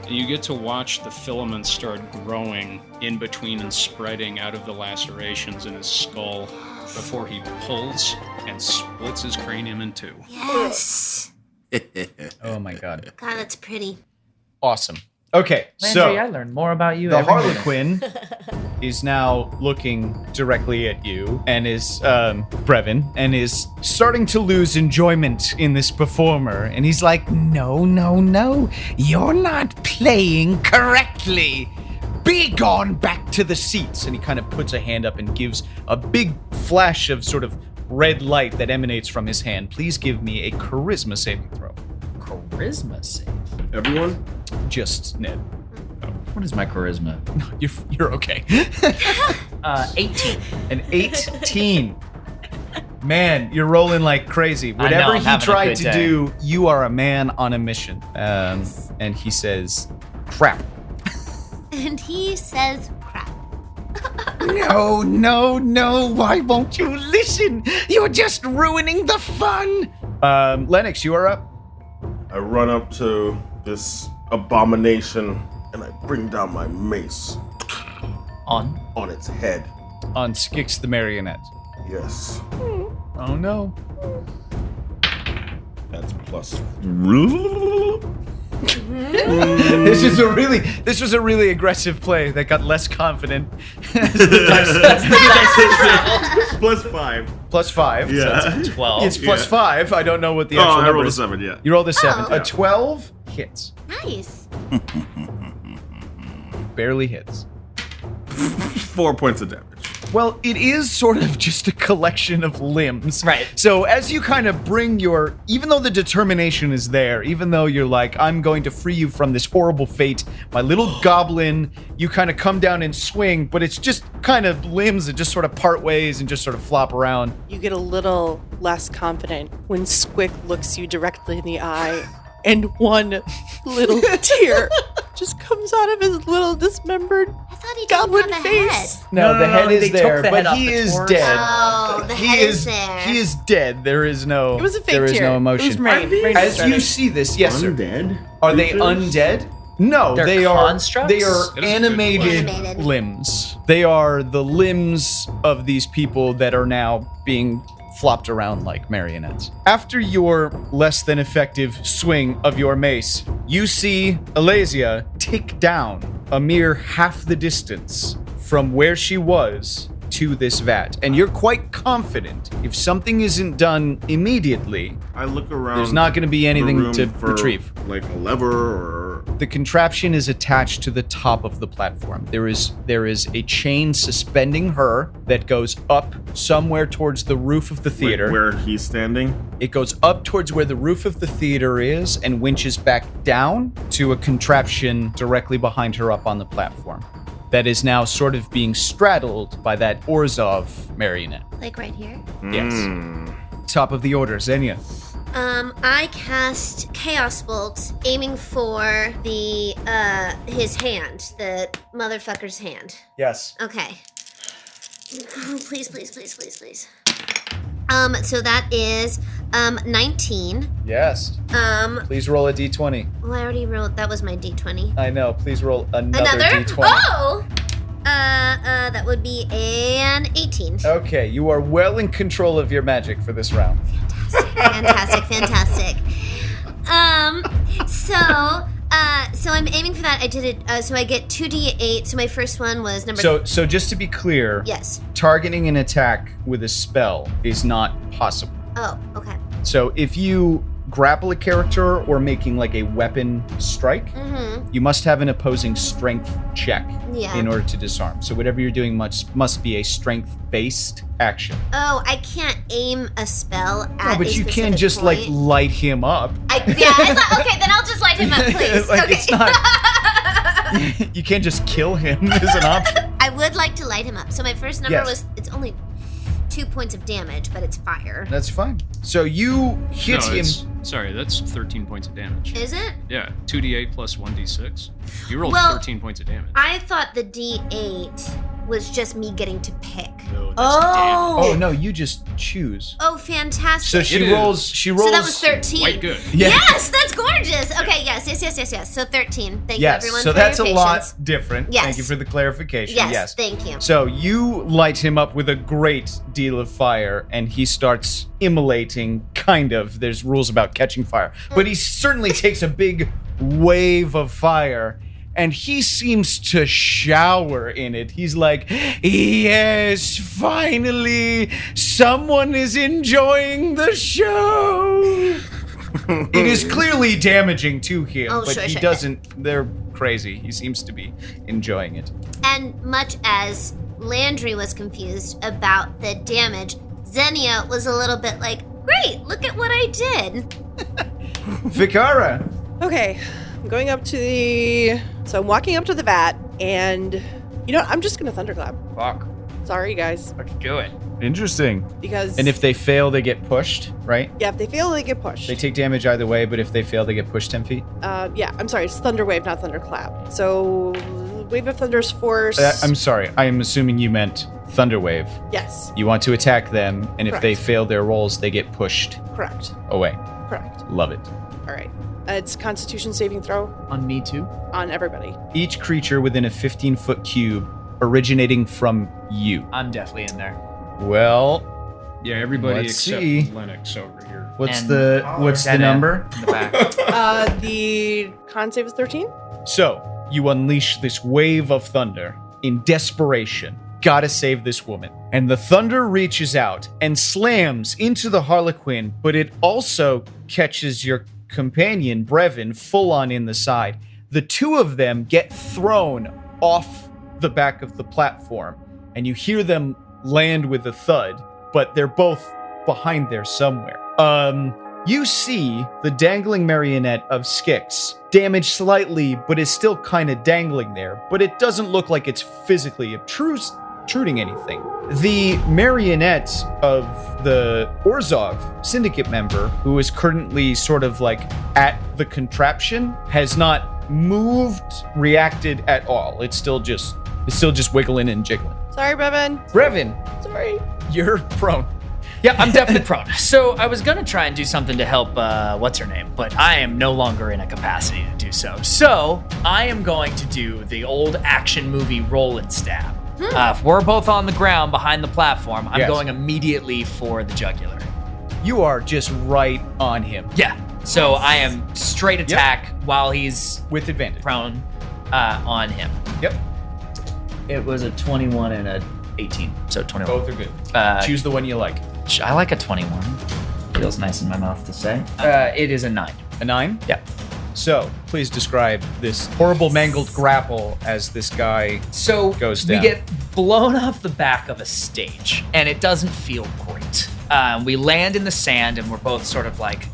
S5: And you get to watch the filaments start growing in between and spreading out of the lacerations in his skull before he pulls and splits his cranium in 2.
S7: Yes.
S2: Oh my god.
S7: God, that's pretty.
S2: Awesome. Okay,
S4: Landry, I
S2: so
S4: learned more about you
S2: the
S4: every minute.
S2: Harlequin is now looking directly at you and is, Brevin, and is starting to lose enjoyment in this performer. And he's like, no, you're not playing correctly. Be gone back to the seats. And he kind of puts a hand up and gives a big flash of sort of red light that emanates from his hand. Please give me a charisma saving throw.
S4: Charisma save.
S6: Everyone?
S2: Just Ned.
S4: What is my charisma?
S2: You're okay.
S4: 18.
S2: An 18. Man, you're rolling like crazy.
S4: I know,
S2: Whatever
S4: I'm
S2: he
S4: having a
S2: tried
S4: good
S2: to
S4: day.
S2: do, you are a man on a mission. And he says, crap.
S7: And he says crap.
S2: No. Why won't you listen? You're just ruining the fun. Lennox, you are up.
S6: I run up to this abomination and I bring down my mace
S4: On.
S6: on its head.
S2: On Skix the Marionette.
S6: Yes.
S2: Oh no.
S6: That's plus.
S2: This was a really aggressive play that got less confident.
S6: Plus 5.
S2: Plus 5.
S6: Yeah.
S4: 12.
S2: It's plus
S6: Yeah.
S2: 5. I don't know what the
S6: Oh,
S2: actual
S6: I
S2: number
S6: rolled a
S2: is.
S6: 7, yeah.
S2: You rolled a 7.
S7: Oh.
S2: A 12 hits.
S7: Nice.
S2: Barely hits.
S6: 4 points of damage.
S2: Well, it is sort of just a collection of limbs.
S4: Right.
S2: So as you kind of bring your, even though the determination is there, even though you're like, I'm going to free you from this horrible fate, my little goblin, you kind of come down and swing, but it's just kind of limbs that just sort of part ways and just sort of flop around.
S3: You get a little less confident when Squick looks you directly in the eye and one little tear just comes out of his little dismembered
S7: I thought he
S3: goblin
S7: didn't have a
S3: face.
S7: head.
S2: No, the head
S4: they
S2: is
S4: took
S2: there,
S4: the head
S2: but
S4: off
S2: he
S4: the
S2: is
S4: torso.
S2: dead.
S7: Oh, the
S2: He
S7: head
S2: is
S7: is there.
S2: He is dead. There is no.
S3: It was a fake
S2: There is
S3: tear.
S2: no
S3: It
S2: emotion.
S3: was rain. Rain
S2: As
S3: started.
S2: you see this, yes, sir.
S6: Undead?
S2: Are they
S6: creatures?
S2: undead? No,
S4: They're
S2: they are.
S4: constructs?
S2: They are
S5: That is a good
S2: animated
S7: Animated.
S2: limbs. They are the limbs of these people that are now being flopped around like marionettes. After your less than effective swing of your mace, you see Alasia tick down a mere half the distance from where she was to this vat. And you're quite confident if something isn't done immediately,
S6: I look around.
S2: there's not going to be
S6: the
S2: anything
S6: room
S2: to
S6: for,
S2: retrieve.
S6: Like a lever or.
S2: The contraption is attached to the top of the platform. There is a chain suspending her that goes up somewhere towards the roof of the theater.
S6: Where he's standing.
S2: It goes up towards where the roof of the theater is and winches back down to a contraption directly behind her up on the platform. That is now sort of being straddled by that Orzhov marionette.
S7: Like right here.
S2: Yes.
S6: Hmm.
S2: Top of the order, Xenia.
S7: I cast Chaos Bolt, aiming for the his hand, the motherfucker's hand.
S2: Yes.
S7: Okay. Please. So that is 19.
S2: Yes. Please roll a d20.
S7: Well, I already rolled. That was my d20.
S2: I know. Please roll another d20.
S7: Oh. That would be an 18.
S2: Okay, you are well in control of your magic for this round.
S7: Fantastic. So I'm aiming for that. I did it. So I get 2d8. So my first one was number.
S2: So just to be clear,
S7: Yes.
S2: targeting an attack with a spell is not possible.
S7: Oh, okay.
S2: So if you grapple a character or making like a weapon strike,
S7: Mm-hmm.
S2: you must have an opposing strength check
S7: Yeah.
S2: in order to disarm. So whatever you're doing must be a strength-based action.
S7: Oh, I can't aim a spell at
S2: No, but
S7: a
S2: you can
S7: specific
S2: just
S7: point.
S2: like light him up.
S7: I thought, okay, then I'll just light him up, please.
S2: Like,
S7: okay.
S2: it's not. You can't just kill him as an option.
S7: I would like to light him up. So my first number
S2: Yes.
S7: was, it's only 2 points of damage, but it's fire.
S2: That's fine. So you hit
S5: No,
S2: him.
S5: sorry, that's 13 points of damage.
S7: Is it?
S5: Yeah, 2d8 plus 1d6. You rolled
S7: Well,
S5: 13 points of damage.
S7: I thought the D8 was just me getting to pick.
S5: No, that's
S2: Oh no, you just choose.
S7: Oh, fantastic.
S2: So
S5: It
S2: she
S5: is.
S2: rolls. She rolls.
S7: So that was 13.
S5: quite good.
S2: Yeah.
S7: Yes, that's gorgeous. Okay, yes. So 13. Thank you,
S2: Yes.
S7: everyone,
S2: So
S7: for
S2: that's a
S7: your
S2: lot
S7: patience.
S2: different.
S7: Yes.
S2: Thank you for the clarification.
S7: Yes, thank you.
S2: So you light him up with a great deal of fire, and he starts immolating. Kind of. There's rules about catching fire, but he certainly takes a big wave of fire, and he seems to shower in it. He's like, yes, finally, someone is enjoying the show. It is clearly damaging to him,
S7: Oh,
S2: but
S7: sure,
S2: he
S7: sure.
S2: doesn't. They're crazy. He seems to be enjoying it.
S7: And much as Landry was confused about the damage, Xenia was a little bit like, great, look at what I did.
S2: Vikara.
S3: Okay, I'm going up to the. So I'm walking up to the vat, and you know what? I'm just gonna thunderclap.
S4: Fuck.
S3: Sorry, guys,
S4: Let's do it.
S2: Interesting.
S3: because
S2: And if they fail, they get pushed, right?
S3: yeah, if they fail, they get pushed.
S2: They take damage either way, but if they fail, they get pushed 10 feet.
S3: Yeah, I'm sorry, it's thunder wave, not thunderclap. So wave of thunder's force.
S2: I'm sorry. I am assuming you meant Thunder Wave.
S3: Yes,
S2: You want to attack them, and if they
S3: Correct.
S2: fail their rolls, they get pushed
S3: correct,
S2: away.
S3: correct.
S2: Love it.
S3: All right, it's Constitution saving throw
S4: On me too.
S3: on everybody.
S2: Each creature within a 15-foot cube originating from you.
S4: I'm definitely in there.
S2: Well,
S5: Yeah, everybody
S2: Let's
S5: except
S2: see.
S5: Lennox over here.
S2: what's
S4: And-
S2: the
S4: Dead
S2: number?
S4: In the back.
S3: The con save is 13.
S2: So, you unleash this wave of thunder in desperation. Gotta save this woman. And the thunder reaches out and slams into the Harlequin, but it also catches your companion, Brevin, full on in the side. The two of them get thrown off the back of the platform, and you hear them land with a thud, but they're both behind there somewhere. You see the dangling marionette of Skix, damaged slightly, but is still kind of dangling there, but it doesn't look like it's physically obtruding anything. The marionette of the Orzhov syndicate member, who is currently sort of like at the contraption, has not moved, reacted at all. It's still just wiggling and jiggling.
S3: Sorry, Brevin.
S2: Brevin,
S3: Sorry.
S2: you're prone.
S4: Yeah, I'm definitely prone. So I was gonna try and do something to help, what's her name, but I am no longer in a capacity to do so. So I am going to do the old action movie roll and stab. If we're both on the ground behind the platform, I'm
S2: Yes.
S4: going immediately for the jugular.
S2: You are just right on him
S4: Yeah. So I am straight attack while he's
S2: with advantage.
S4: prone on him.
S2: Yep.
S4: It was a 21 and a 18. So 21.
S2: Both are good.
S4: Choose
S2: Choose the one you like.
S4: I like a 21. Feels nice in my mouth to say. It is a 9.
S2: A 9?
S4: Yeah.
S2: So, please describe this horrible mangled grapple as this guy.
S4: So
S2: Goes
S4: we
S2: down.
S4: get blown off the back of a stage, and it doesn't feel great. We land in the sand, and we're both sort of like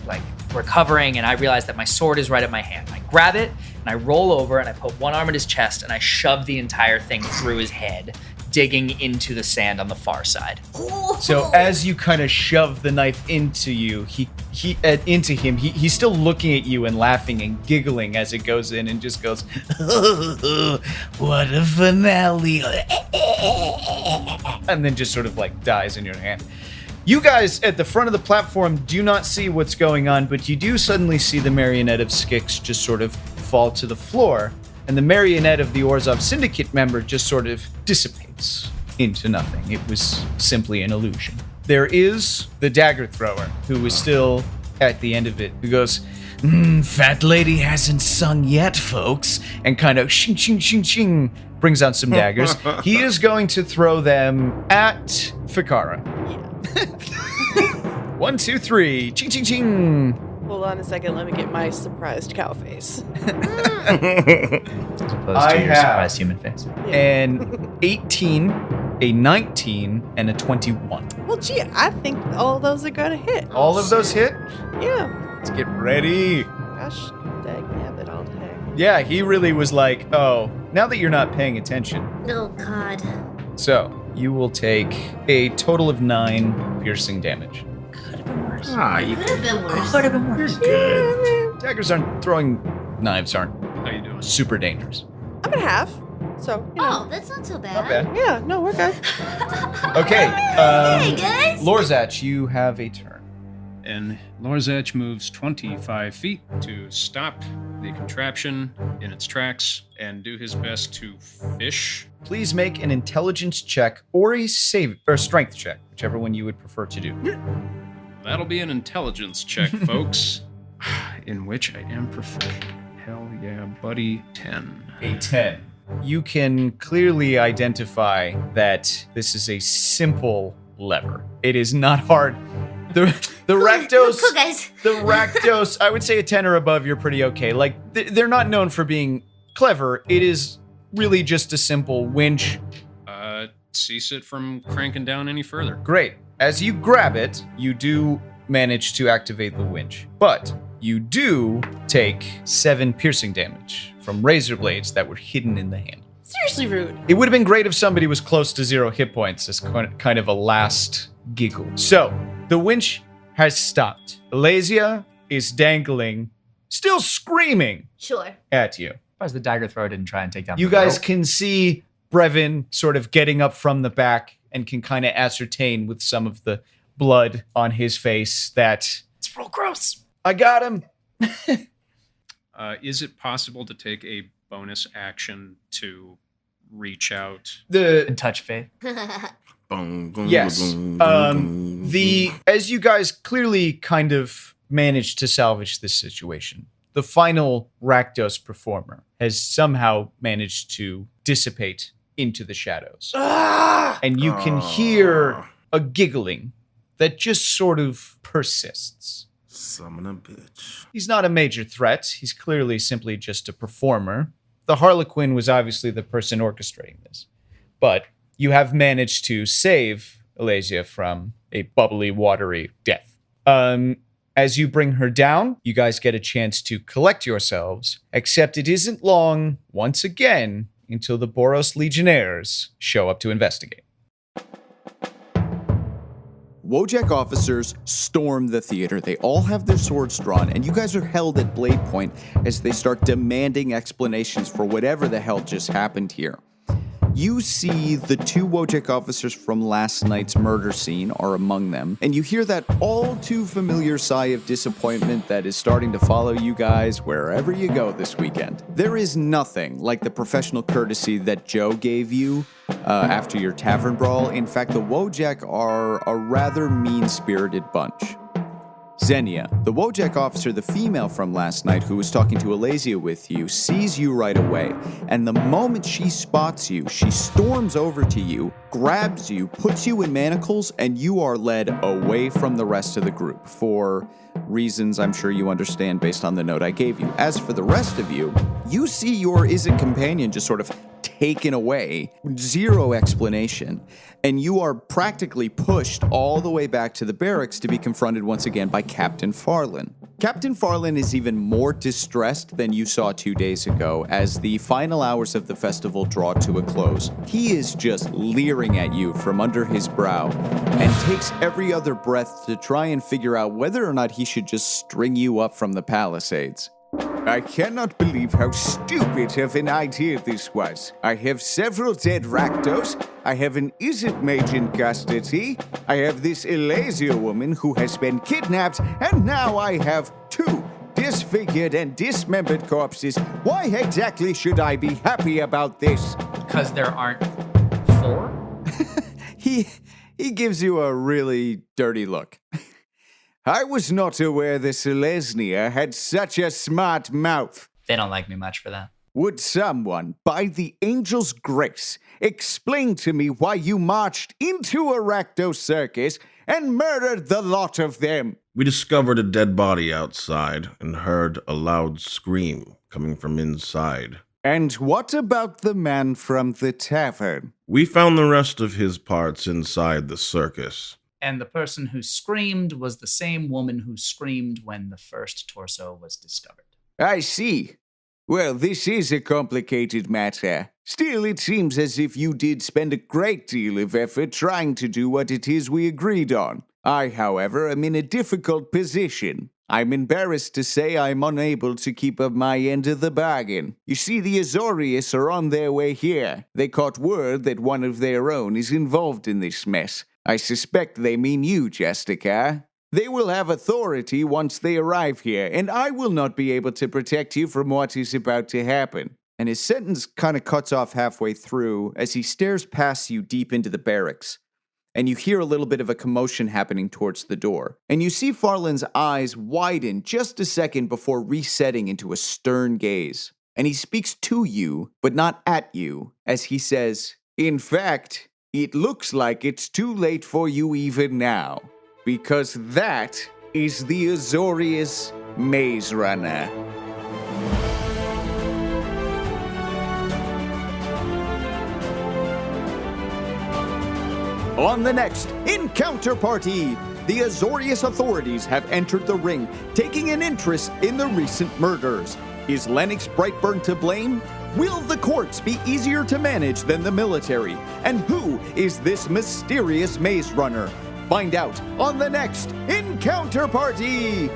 S4: recovering, and I realize that my sword is right at my hand. I grab it, and I roll over, and I put one arm at his chest, and I shove the entire thing through his head, digging into the sand on the far side.
S2: So as you kind of shove the knife into you, into him, he's still looking at you and laughing and giggling as it goes in and just goes, "What a finale!" and then just sort of like dies in your hand. You guys at the front of the platform do not see what's going on, but you do suddenly see the marionette of Skix just sort of fall to the floor, and the marionette of the Orzhov Syndicate member just sort of dissipates into nothing. It was simply an illusion. There is the dagger thrower, who is still at the end of it, who goes, "Fat lady hasn't sung yet, folks," and kind of shing, shing, shing, shing, brings out some daggers. He is going to throw them at Fikara. 1, 2, 3, ching, ching, ching.
S3: Hold on a second. Let me get my surprised cow face.
S4: As opposed
S2: I
S4: to your
S2: have-
S4: surprised human face.
S2: An 18, a 19, and a 21.
S3: Well, gee, I think all those are gonna hit.
S2: All of those hit?
S3: Yeah.
S2: Let's get ready.
S3: Gosh, dang nabbit all day.
S2: Yeah, he really was like, oh, now that you're not paying attention.
S7: Oh, God.
S2: So, you will take a total of 9 piercing damage.
S7: Could have been worse.
S6: You
S7: Could have been worse.
S4: Could have been worse.
S2: Daggers aren't knives aren't
S5: How you doing?
S2: super dangerous.
S3: I'm at half. So, you know.
S7: Oh, that's not so bad.
S2: Not bad.
S3: Yeah, no, we're good.
S2: Okay,
S7: Hey, guys.
S2: Lorzach, you have a turn.
S5: And Lorzach moves 25 feet to stop the contraption in its tracks and do his best to fish.
S2: Please make an intelligence check or a strength check, whichever one you would prefer to do.
S5: That'll be an intelligence check, folks, in which I am proficient. Hell Yeah, buddy, 10.
S2: A 10. You can clearly identify that this is a simple lever. It is not hard. The Rakdos,
S7: Cool, guys.
S2: the Rakdos, I would say a 10 or above, you're pretty okay. Like, they're not known for being clever. It is really just a simple winch.
S5: Cease it from cranking down any further.
S2: Great. As you grab it, you do manage to activate the winch. But you do take 7 piercing damage from razor blades that were hidden in the handle.
S3: Seriously rude.
S2: It would have been great if somebody was close to 0 hit points as kind of a last giggle. So, the winch has stopped. Alasia is dangling, still screaming
S7: Sure.
S2: at you.
S4: As the dagger thrower didn't try and take down
S2: You
S4: the
S2: guys
S4: rope.
S2: can see Brevin sort of getting up from the back and can kind of ascertain with some of the blood on his face that
S4: It's real gross.
S2: I got him.
S5: Is it possible to take a bonus action to reach out?
S4: And touch Faith.
S6: Boom, boom,
S2: Yes.
S6: boom, boom, boom.
S2: As you guys clearly kind of managed to salvage this situation, the final Rakdos performer has somehow managed to dissipate into the shadows. And you can hear a giggling that just sort of persists.
S6: Summon a bitch.
S2: He's not a major threat. He's clearly simply just a performer. The Harlequin was obviously the person orchestrating this. But you have managed to save Alasia from a bubbly, watery death. As you bring her down, you guys get a chance to collect yourselves, except it isn't long, once again, until the Boros Legionnaires show up to investigate.
S1: Wojak officers storm the theater. They all have their swords drawn, and you guys are held at blade point as they start demanding explanations for whatever the hell just happened here. You see the 2 Wojak officers from last night's murder scene are among them, and you hear that all too familiar sigh of disappointment that is starting to follow you guys wherever you go this weekend. There is nothing like the professional courtesy that Joe gave you after your tavern brawl. In fact, the Wojak are a rather mean-spirited bunch. Xenia, the Wojak officer, the female from last night who was talking to Alasia with you, sees you right away, and the moment she spots you, she storms over to you, grabs you, puts you in manacles, and you are led away from the rest of the group for reasons I'm sure you understand based on the note I gave you. As for the rest of you, you see your Izzet companion just sort of taken away, 0 explanation, and you are practically pushed all the way back to the barracks to be confronted once again by Captain Farland. Captain Farland is even more distressed than you saw 2 days ago as the final hours of the festival draw to a close. He is just leering at you from under his brow and takes every other breath to try and figure out whether or not he should just string you up from the palisades. I cannot believe how stupid of an idea this was. I have several dead Rakdos, I have an Izzet mage in custody, I have this Alasia woman who has been kidnapped, and now I have 2 disfigured and dismembered corpses. Why exactly should I be happy about this?
S4: Because there aren't 4?
S1: He gives you a really dirty look. I was not aware the Selesnya had such a smart mouth.
S4: They don't like me much for that.
S1: Would someone, by the angel's grace, explain to me why you marched into a Rakdos circus and murdered the lot of them?
S6: We discovered a dead body outside and heard a loud scream coming from inside.
S1: And what about the man from the tavern?
S6: We found the rest of his parts inside the circus.
S4: And the person who screamed was the same woman who screamed when the first torso was discovered.
S1: I see. Well, this is a complicated matter. Still, it seems as if you did spend a great deal of effort trying to do what it is we agreed on. I, however, am in a difficult position. I'm embarrassed to say I'm unable to keep up my end of the bargain. You see, the Azorius are on their way here. They caught word that one of their own is involved in this mess. I suspect they mean you, Jessica. They will have authority once they arrive here, and I will not be able to protect you from what is about to happen. And his sentence kind of cuts off halfway through as he stares past you deep into the barracks. and you hear a little bit of a commotion happening towards the door. And you see Farland's eyes widen just a second before resetting into a stern gaze. And he speaks to you, but not at you, as he says, "In fact, it looks like it's too late for you even now, because that is the Azorius Maze Runner." On the next Encounter Party, the Azorius authorities have entered the ring, taking an interest in the recent murders. Is Lennox Brightburn to blame? Will the courts be easier to manage than the military? And who is this mysterious maze runner? Find out on the next Encounter Party!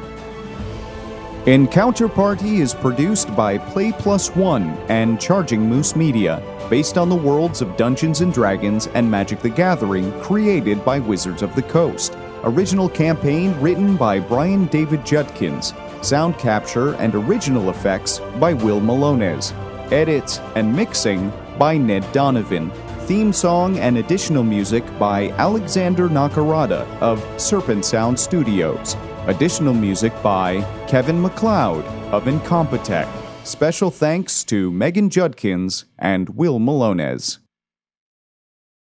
S1: Encounter Party is produced by Play Plus One and Charging Moose Media, based on the worlds of Dungeons & Dragons and Magic the Gathering created by Wizards of the Coast. Original campaign written by Brian David Judkins. Sound capture and original effects by Will Malones. Edits and mixing by Ned Donovan. Theme song and additional music by Alexander Nakarada of Serpent Sound Studios. Additional music by Kevin MacLeod of Incompetech. Special thanks to Megan Judkins and Will Malones.